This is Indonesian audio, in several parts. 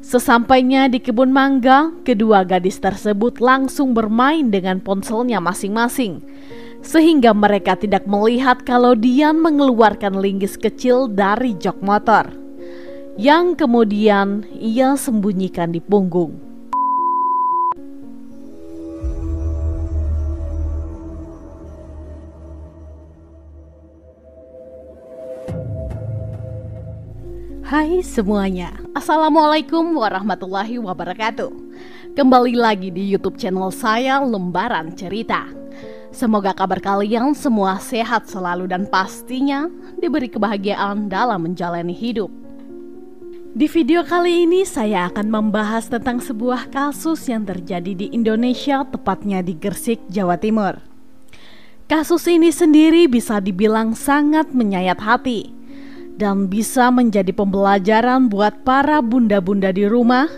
Sesampainya di kebun mangga, kedua gadis tersebut langsung bermain dengan ponselnya masing-masing, sehingga mereka tidak melihat kalau Dian mengeluarkan linggis kecil dari jok motor, yang kemudian ia sembunyikan di punggung. Hai semuanya, Assalamualaikum warahmatullahi wabarakatuh. Kembali lagi di YouTube channel saya, Lembaran Cerita. Semoga kabar kalian semua sehat selalu dan pastinya diberi kebahagiaan dalam menjalani hidup. Di video kali ini saya akan membahas tentang sebuah kasus yang terjadi di Indonesia, tepatnya di Gresik, Jawa Timur. Kasus ini sendiri bisa dibilang sangat menyayat hati dan bisa menjadi pembelajaran buat para bunda-bunda di rumah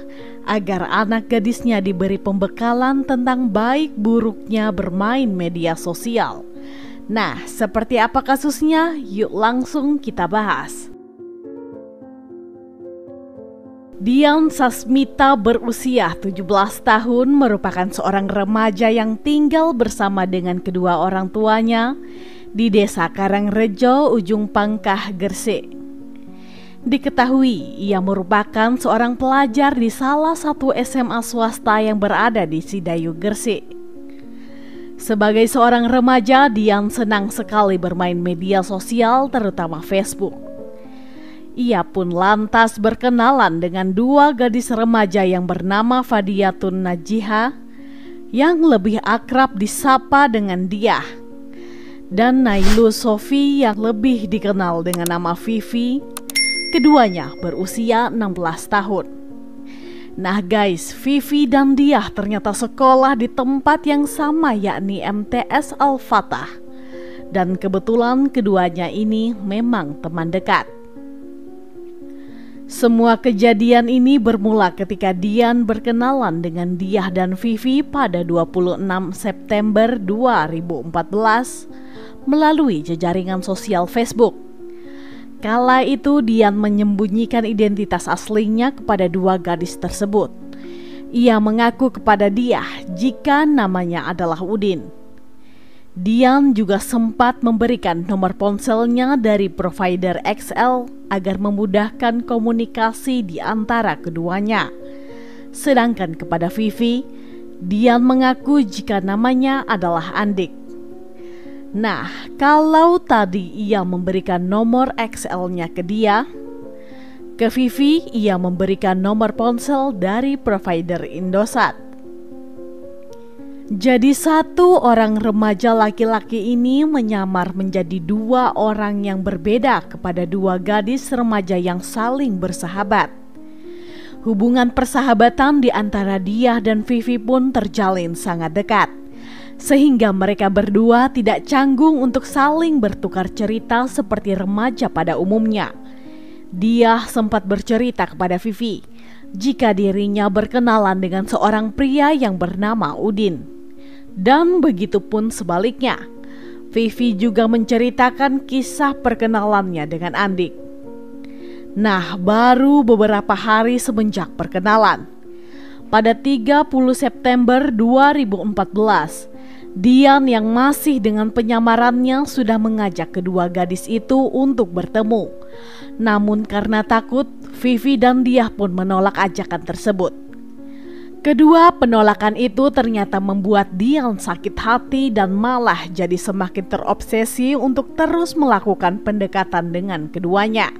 agar anak gadisnya diberi pembekalan tentang baik buruknya bermain media sosial. Nah, seperti apa kasusnya? Yuk langsung kita bahas. Dian Sasmita berusia 17 tahun merupakan seorang remaja yang tinggal bersama dengan kedua orang tuanya di Desa Karangrejo, Ujung Pangkah, Gresik. Diketahui ia merupakan seorang pelajar di salah satu SMA swasta yang berada di Sidayu, Gresik. Sebagai seorang remaja, Dian senang sekali bermain media sosial, terutama Facebook. Ia pun lantas berkenalan dengan dua gadis remaja yang bernama Fadiatun Najiha, yang lebih akrab disapa dengan Diah, dan Nailu Sofi yang lebih dikenal dengan nama Vivi. Keduanya berusia 16 tahun. Nah guys, Vivi dan Diah ternyata sekolah di tempat yang sama, yakni MTS Al-Fatah. Dan kebetulan keduanya ini memang teman dekat. Semua kejadian ini bermula ketika Dian berkenalan dengan Diah dan Vivi pada 26 September 2014 melalui jejaringan sosial Facebook. Kala itu Dian menyembunyikan identitas aslinya kepada dua gadis tersebut. Ia mengaku kepada Diah jika namanya adalah Udin. Dian juga sempat memberikan nomor ponselnya dari provider XL agar memudahkan komunikasi di antara keduanya. Sedangkan kepada Vivi, Dian mengaku jika namanya adalah Andik. Nah, kalau tadi ia memberikan nomor XL-nya ke dia, ke Vivi ia memberikan nomor ponsel dari provider Indosat. Jadi satu orang remaja laki-laki ini menyamar menjadi dua orang yang berbeda kepada dua gadis remaja yang saling bersahabat. Hubungan persahabatan di antara Diah dan Vivi pun terjalin sangat dekat, sehingga mereka berdua tidak canggung untuk saling bertukar cerita seperti remaja pada umumnya. Diah sempat bercerita kepada Vivi jika dirinya berkenalan dengan seorang pria yang bernama Udin. Dan begitu pun sebaliknya, Vivi juga menceritakan kisah perkenalannya dengan Andik. Nah, baru beberapa hari semenjak perkenalan, pada 30 September 2014, Dian yang masih dengan penyamarannya sudah mengajak kedua gadis itu untuk bertemu. Namun karena takut, Vivi dan Diah pun menolak ajakan tersebut. Kedua penolakan itu ternyata membuat Dian sakit hati dan malah jadi semakin terobsesi untuk terus melakukan pendekatan dengan keduanya.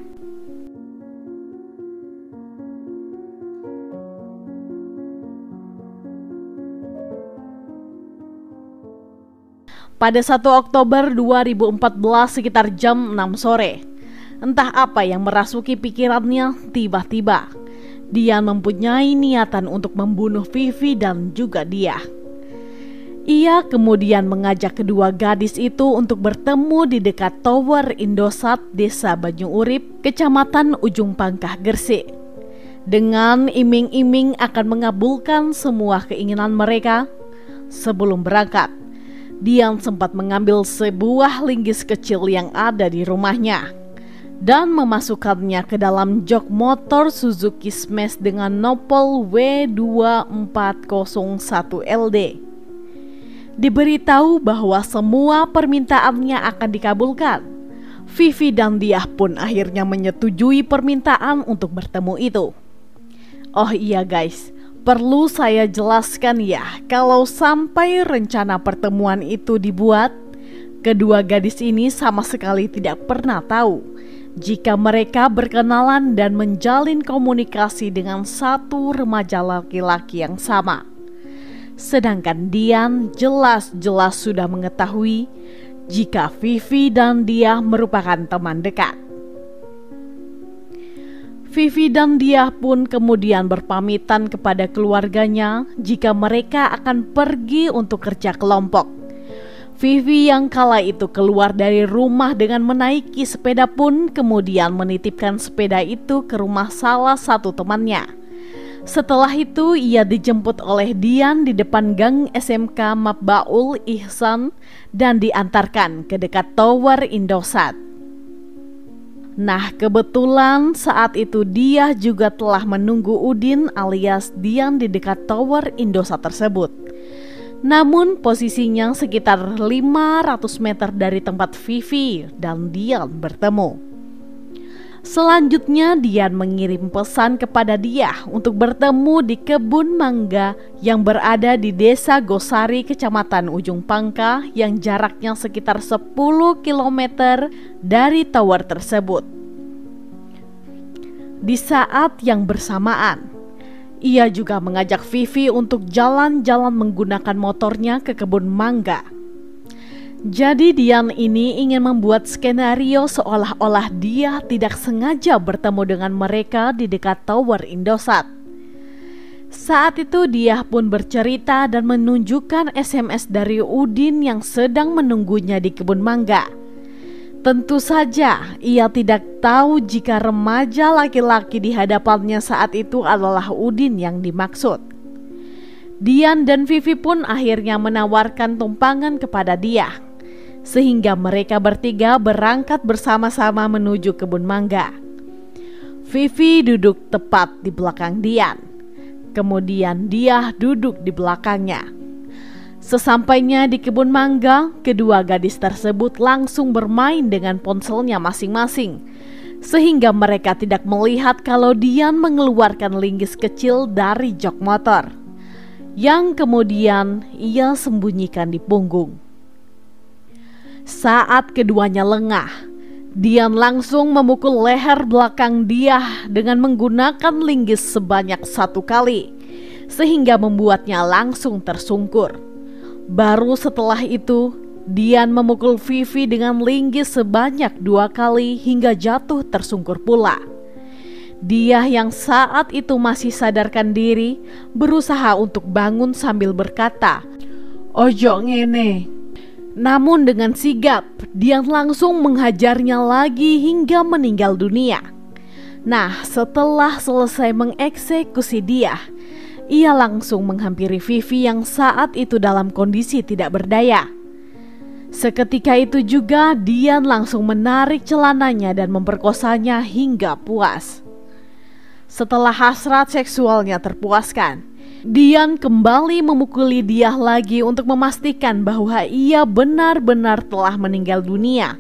Pada 1 Oktober 2014 sekitar jam 6 sore, entah apa yang merasuki pikirannya, tiba-tiba Dian mempunyai niatan untuk membunuh Vivi dan juga Diah. Ia kemudian mengajak kedua gadis itu untuk bertemu di dekat Tower Indosat Desa Banyu Urip, Kecamatan Ujung Pangkah, Gresik. Dengan iming-iming akan mengabulkan semua keinginan mereka. Sebelum berangkat, Dian sempat mengambil sebuah linggis kecil yang ada di rumahnya. dan memasukkannya ke dalam jok motor Suzuki Smash dengan nopol W2401LD. Diberitahu bahwa semua permintaannya akan dikabulkan. Vivi dan Diah pun akhirnya menyetujui permintaan untuk bertemu itu. Oh iya guys, perlu saya jelaskan ya, kalau sampai rencana pertemuan itu dibuat, kedua gadis ini sama sekali tidak pernah tahu jika mereka berkenalan dan menjalin komunikasi dengan satu remaja laki-laki yang sama. Sedangkan Dian jelas-jelas sudah mengetahui jika Vivi dan Diah merupakan teman dekat. Vivi dan Diah pun kemudian berpamitan kepada keluarganya jika mereka akan pergi untuk kerja kelompok. Vivi yang kala itu keluar dari rumah dengan menaiki sepeda pun kemudian menitipkan sepeda itu ke rumah salah satu temannya. Setelah itu ia dijemput oleh Dian di depan gang SMK Mafbaul Ihsan dan diantarkan ke dekat Tower Indosat. Nah, kebetulan saat itu dia juga telah menunggu Udin alias Dian di dekat Tower Indosat tersebut. Namun posisinya sekitar 500 meter dari tempat Vivi dan Dian bertemu. Selanjutnya Dian mengirim pesan kepada Diah untuk bertemu di kebun mangga yang berada di Desa Gosari, Kecamatan Ujung Pangkah yang jaraknya sekitar 10 km dari tower tersebut. Di saat yang bersamaan, ia juga mengajak Vivi untuk jalan-jalan menggunakan motornya ke kebun mangga. Jadi Dian ini ingin membuat skenario seolah-olah dia tidak sengaja bertemu dengan mereka di dekat Tower Indosat. Saat itu dia pun bercerita dan menunjukkan SMS dari Udin yang sedang menunggunya di kebun mangga. Tentu saja ia tidak tahu jika remaja laki-laki di hadapannya saat itu adalah Udin yang dimaksud. Dian dan Vivi pun akhirnya menawarkan tumpangan kepada dia, sehingga mereka bertiga berangkat bersama-sama menuju kebun mangga. Vivi duduk tepat di belakang Dian, kemudian dia duduk di belakangnya. Sesampainya di kebun mangga, kedua gadis tersebut langsung bermain dengan ponselnya masing-masing, sehingga mereka tidak melihat kalau Dian mengeluarkan linggis kecil dari jok motor, yang kemudian ia sembunyikan di punggung. Saat keduanya lengah, Dian langsung memukul leher belakang Diah dengan menggunakan linggis sebanyak 1 kali, sehingga membuatnya langsung tersungkur. Baru setelah itu, Dian memukul Vivi dengan linggis sebanyak 2 kali hingga jatuh tersungkur pula. Diah yang saat itu masih sadarkan diri berusaha untuk bangun sambil berkata, "Ojo ngene." Namun dengan sigap, Dian langsung menghajarnya lagi hingga meninggal dunia. Nah, setelah selesai mengeksekusi Diah, ia langsung menghampiri Vivi yang saat itu dalam kondisi tidak berdaya. Seketika itu juga Dian langsung menarik celananya dan memperkosanya hingga puas. Setelah hasrat seksualnya terpuaskan, Dian kembali memukuli Diah lagi untuk memastikan bahwa ia benar-benar telah meninggal dunia.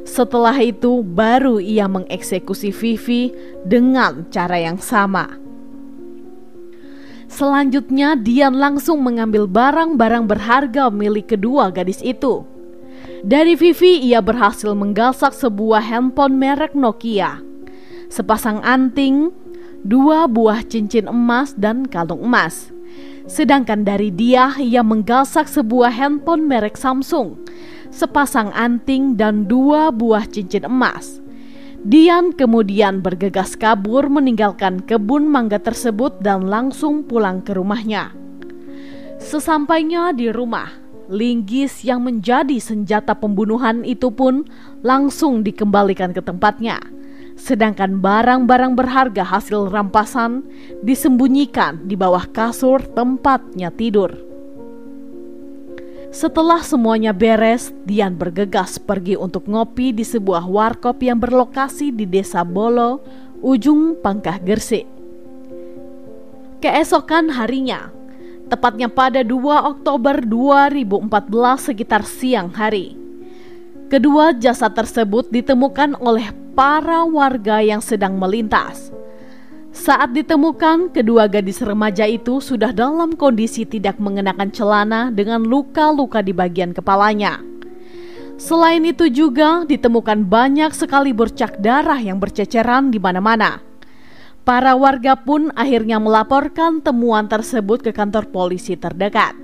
Setelah itu baru ia mengeksekusi Vivi dengan cara yang sama. Selanjutnya Dian langsung mengambil barang-barang berharga milik kedua gadis itu. Dari Vivi ia berhasil menggasak sebuah handphone merek Nokia, sepasang anting, 2 buah cincin emas dan kalung emas. Sedangkan dari Diah ia menggasak sebuah handphone merek Samsung, sepasang anting dan 2 buah cincin emas. Dian kemudian bergegas kabur meninggalkan kebun mangga tersebut dan langsung pulang ke rumahnya. Sesampainya di rumah, linggis yang menjadi senjata pembunuhan itu pun langsung dikembalikan ke tempatnya. Sedangkan barang-barang berharga hasil rampasan disembunyikan di bawah kasur tempatnya tidur. Setelah semuanya beres, Dian bergegas pergi untuk ngopi di sebuah warkop yang berlokasi di Desa Bolo, ujung Pangkah Gresik. Keesokan harinya, tepatnya pada 2 Oktober 2014 sekitar siang hari, kedua jasad tersebut ditemukan oleh para warga yang sedang melintas. Saat ditemukan, kedua gadis remaja itu sudah dalam kondisi tidak mengenakan celana dengan luka-luka di bagian kepalanya. Selain itu juga ditemukan banyak sekali bercak darah yang berceceran di mana-mana. Para warga pun akhirnya melaporkan temuan tersebut ke kantor polisi terdekat.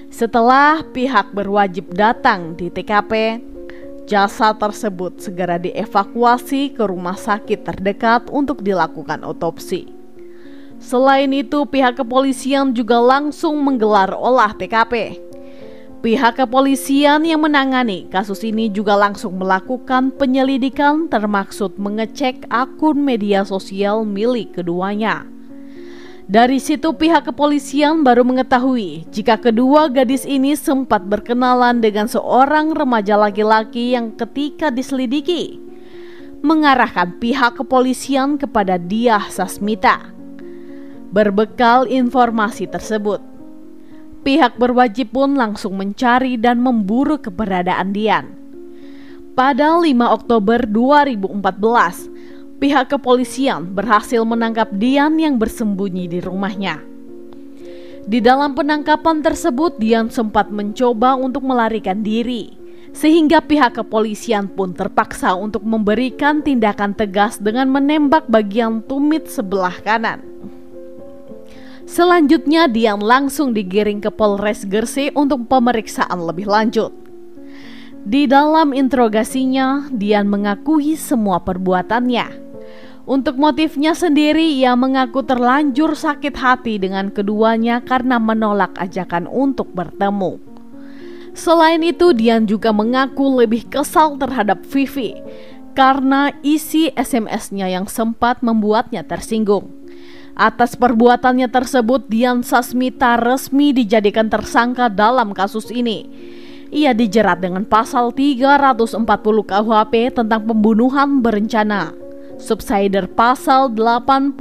Setelah pihak berwajib datang di TKP, jasad tersebut segera dievakuasi ke rumah sakit terdekat untuk dilakukan otopsi. Selain itu, pihak kepolisian juga langsung menggelar olah TKP. Pihak kepolisian yang menangani kasus ini juga langsung melakukan penyelidikan termaksud mengecek akun media sosial milik keduanya. Dari situ pihak kepolisian baru mengetahui jika kedua gadis ini sempat berkenalan dengan seorang remaja laki-laki yang ketika diselidiki mengarahkan pihak kepolisian kepada Diah Sasmita. Berbekal informasi tersebut, pihak berwajib pun langsung mencari dan memburu keberadaan Dian. Pada 5 Oktober 2014, pihak kepolisian berhasil menangkap Dian yang bersembunyi di rumahnya. Di dalam penangkapan tersebut, Dian sempat mencoba untuk melarikan diri, sehingga pihak kepolisian pun terpaksa untuk memberikan tindakan tegas dengan menembak bagian tumit sebelah kanan. Selanjutnya, Dian langsung digiring ke Polres Gresik untuk pemeriksaan lebih lanjut. Di dalam interogasinya, Dian mengakui semua perbuatannya. Untuk motifnya sendiri, ia mengaku terlanjur sakit hati dengan keduanya karena menolak ajakan untuk bertemu. Selain itu, Dian juga mengaku lebih kesal terhadap Vivi karena isi SMS-nya yang sempat membuatnya tersinggung. Atas perbuatannya tersebut, Dian Sasmita resmi dijadikan tersangka dalam kasus ini. Ia dijerat dengan pasal 340 KUHP tentang pembunuhan berencana, subsider pasal 81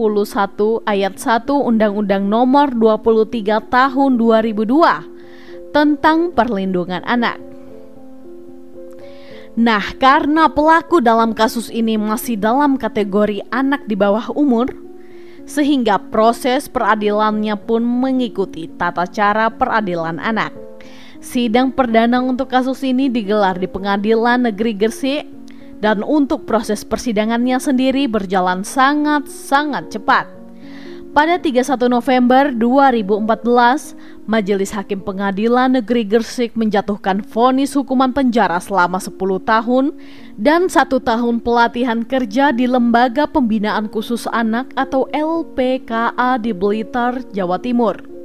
ayat 1 Undang-Undang Nomor 23 Tahun 2002 tentang perlindungan anak. Nah, karena pelaku dalam kasus ini masih dalam kategori anak di bawah umur, sehingga proses peradilannya pun mengikuti tata cara peradilan anak. Sidang perdana untuk kasus ini digelar di Pengadilan Negeri Gresik, dan untuk proses persidangannya sendiri berjalan sangat-sangat cepat. Pada 31 November 2014, Majelis Hakim Pengadilan Negeri Gresik menjatuhkan vonis hukuman penjara selama 10 tahun dan 1 tahun pelatihan kerja di Lembaga Pembinaan Khusus Anak atau LPKA di Blitar, Jawa Timur.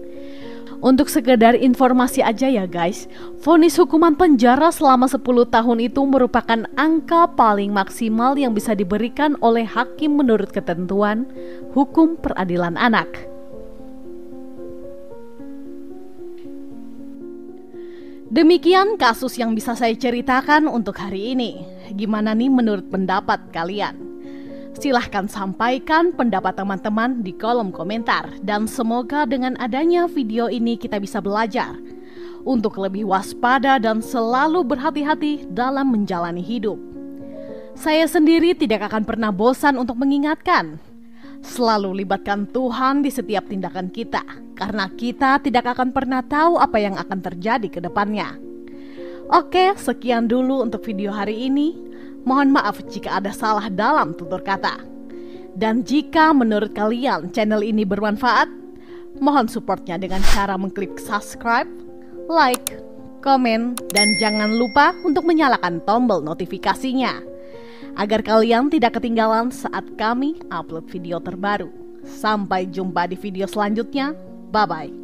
Untuk sekedar informasi aja ya guys, vonis hukuman penjara selama 10 tahun itu merupakan angka paling maksimal yang bisa diberikan oleh hakim menurut ketentuan hukum peradilan anak. Demikian kasus yang bisa saya ceritakan untuk hari ini. Gimana nih menurut pendapat kalian? Silahkan sampaikan pendapat teman-teman di kolom komentar. Dan semoga dengan adanya video ini kita bisa belajar untuk lebih waspada dan selalu berhati-hati dalam menjalani hidup. Saya sendiri tidak akan pernah bosan untuk mengingatkan, selalu libatkan Tuhan di setiap tindakan kita, karena kita tidak akan pernah tahu apa yang akan terjadi ke depannya. Oke, sekian dulu untuk video hari ini. Mohon maaf jika ada salah dalam tutur kata. Dan jika menurut kalian channel ini bermanfaat, mohon supportnya dengan cara mengklik subscribe, like, komen, dan jangan lupa untuk menyalakan tombol notifikasinya agar kalian tidak ketinggalan saat kami upload video terbaru. Sampai jumpa di video selanjutnya. Bye-bye.